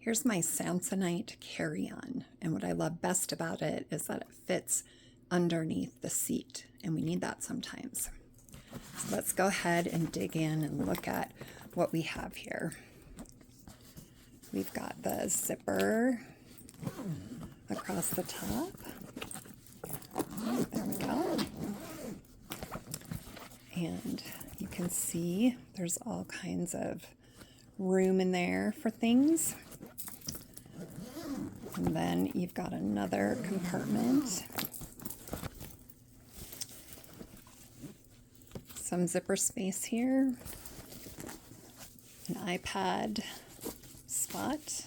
Here's my Samsonite Carryon, and what I love best about it is that it fits underneath the seat, and we need that sometimes. So let's go ahead and dig in and look at what we have here. We've got the zipper across the top. There we go. And you can see there's all kinds of room in there for things. And then you've got another compartment. Some zipper space here. An iPad spot.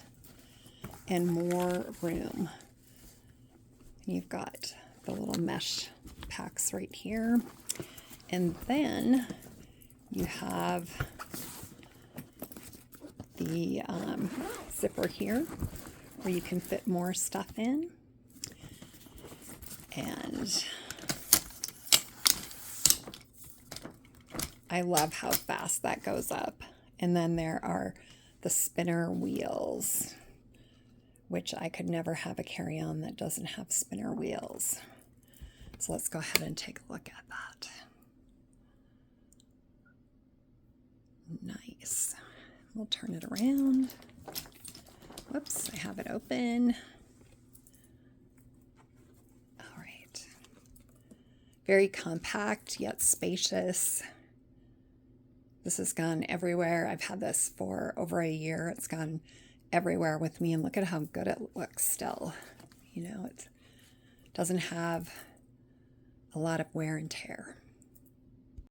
And more room. And you've got the little mesh packs right here. And then you have the zipper here where you can fit more stuff in. And I love how fast that goes up. And then there are the spinner wheels, which I could never have a carry-on that doesn't have spinner wheels. So let's go ahead and take a look at that. Nice. We'll turn it around. Whoops, I have it open. All right. Very compact yet spacious. This has gone everywhere. I've had this for over a year. It's gone everywhere with me, and look at how good it looks still. You know, it doesn't have a lot of wear and tear.